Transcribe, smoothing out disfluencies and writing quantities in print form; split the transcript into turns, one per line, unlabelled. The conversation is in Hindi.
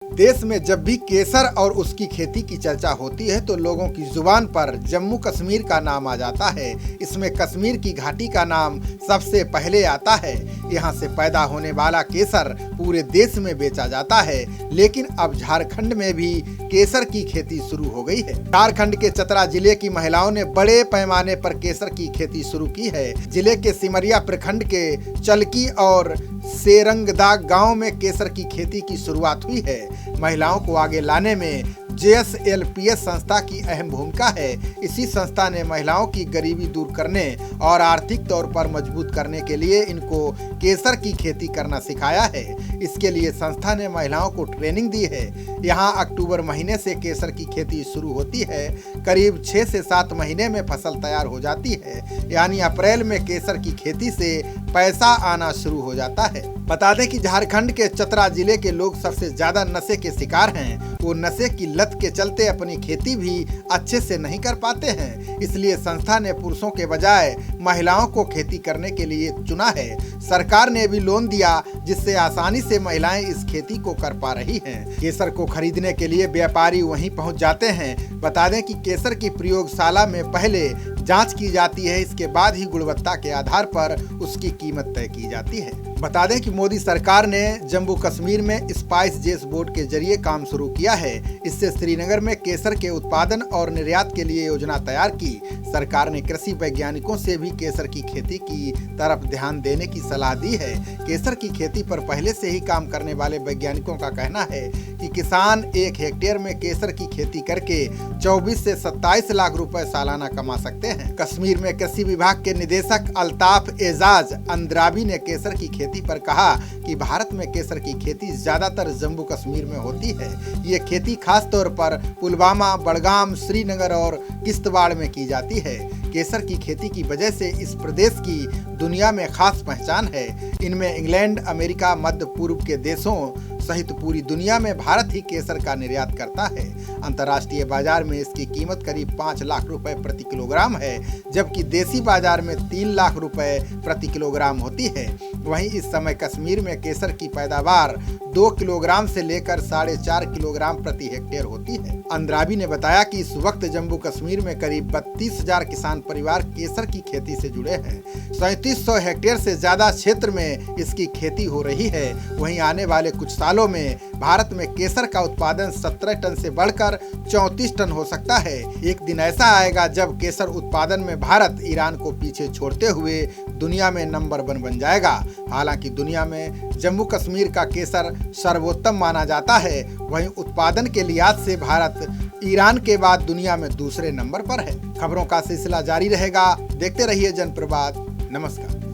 देश में जब भी केसर और उसकी खेती की चर्चा होती है तो लोगों की जुबान पर जम्मू कश्मीर का नाम आ जाता है। इसमें कश्मीर की घाटी का नाम सबसे पहले आता है। यहाँ से पैदा होने वाला केसर पूरे देश में बेचा जाता है, लेकिन अब झारखंड में भी केसर की खेती शुरू हो गई है। झारखंड के चतरा जिले की महिलाओं ने बड़े पैमाने पर केसर की खेती शुरू की है। जिले के सिमरिया प्रखंड के चलकी और सेरंगदाग गांव में केसर की खेती की शुरुआत हुई है। महिलाओं को आगे लाने में JSLPS संस्था की अहम भूमिका है। इसी संस्था ने महिलाओं की गरीबी दूर करने और आर्थिक तौर पर मजबूत करने के लिए इनको केसर की खेती करना सिखाया है। इसके लिए संस्था ने महिलाओं को ट्रेनिंग दी है। यहाँ अक्टूबर महीने से केसर की खेती शुरू होती है। करीब 6 से 7 महीने में फसल तैयार हो जाती है, यानी अप्रैल में केसर की खेती से पैसा आना शुरू हो जाता है। बता दें कि झारखंड के चतरा जिले के लोग सबसे ज्यादा नशे के शिकार हैं। वो नशे की लत के चलते अपनी खेती भी अच्छे से नहीं कर पाते हैं। इसलिए संस्था ने पुरुषों के बजाय महिलाओं को खेती करने के लिए चुना है। सरकार ने भी लोन दिया, जिससे आसानी से महिलाएं इस खेती को कर पा रही हैं। केसर को खरीदने के लिए व्यापारी वहीं पहुंच जाते हैं। बता दें कि केसर की प्रयोगशाला में पहले जांच की जाती है, इसके बाद ही गुणवत्ता के आधार पर उसकी कीमत तय की जाती है। बता दें कि मोदी सरकार ने जम्मू कश्मीर में स्पाइस जेस बोर्ड के जरिए काम शुरू किया है। इससे श्रीनगर में केसर के उत्पादन और निर्यात के लिए योजना तैयार की। सरकार ने कृषि वैज्ञानिकों से भी केसर की खेती की तरफ ध्यान देने की सलाह दी है। केसर की खेती पर पहले से ही काम करने वाले वैज्ञानिकों का कहना है कि किसान 1 हेक्टेयर में केसर की खेती करके 24 से 27 लाख रुपए सालाना कमा सकते हैं। कश्मीर में कृषि विभाग के निदेशक अल्ताफ एजाज अंद्राबी ने केसर की खेती पर कहा कि भारत में केसर की खेती ज्यादातर जम्मू कश्मीर में होती है। ये खेती खास तौर पर पुलवामा, बड़गाम, श्रीनगर और किश्तवाड़ में की जाती है। केसर की खेती की वजह से इस प्रदेश की दुनिया में खास पहचान है। इनमें इंग्लैंड, अमेरिका, मध्य पूर्व के देशों सहित पूरी दुनिया में भारत ही केसर का निर्यात करता है। अंतर्राष्ट्रीय बाजार में इसकी कीमत करीब 5 लाख रुपए प्रति किलोग्राम है, जबकि देसी बाजार में 3 लाख रुपए प्रति किलोग्राम होती है। वहीं इस समय कश्मीर में केसर की पैदावार 2 किलोग्राम से लेकर 4.5 किलोग्राम प्रति हेक्टेयर होती है। अंद्राबी ने बताया कि इस वक्त जम्मू कश्मीर में करीब 32,000 किसान परिवार केसर की खेती से जुड़े हैं। 3700 हेक्टेयर से ज्यादा क्षेत्र में इसकी खेती हो रही है। वहीं आने वाले कुछ सालों में भारत में केसर का उत्पादन 17 टन से बढ़कर 34 टन हो सकता है। एक दिन ऐसा आएगा जब केसर उत्पादन में भारत ईरान को पीछे छोड़ते हुए दुनिया में नंबर 1 बन जाएगा। हालांकि दुनिया में जम्मू कश्मीर का केसर सर्वोत्तम माना जाता है, वहीं उत्पादन के लिहाज से भारत ईरान के बाद दुनिया में दूसरे नंबर पर है। खबरों का सिलसिला जारी रहेगा। देखते रहिए जनप्रवाद। नमस्कार।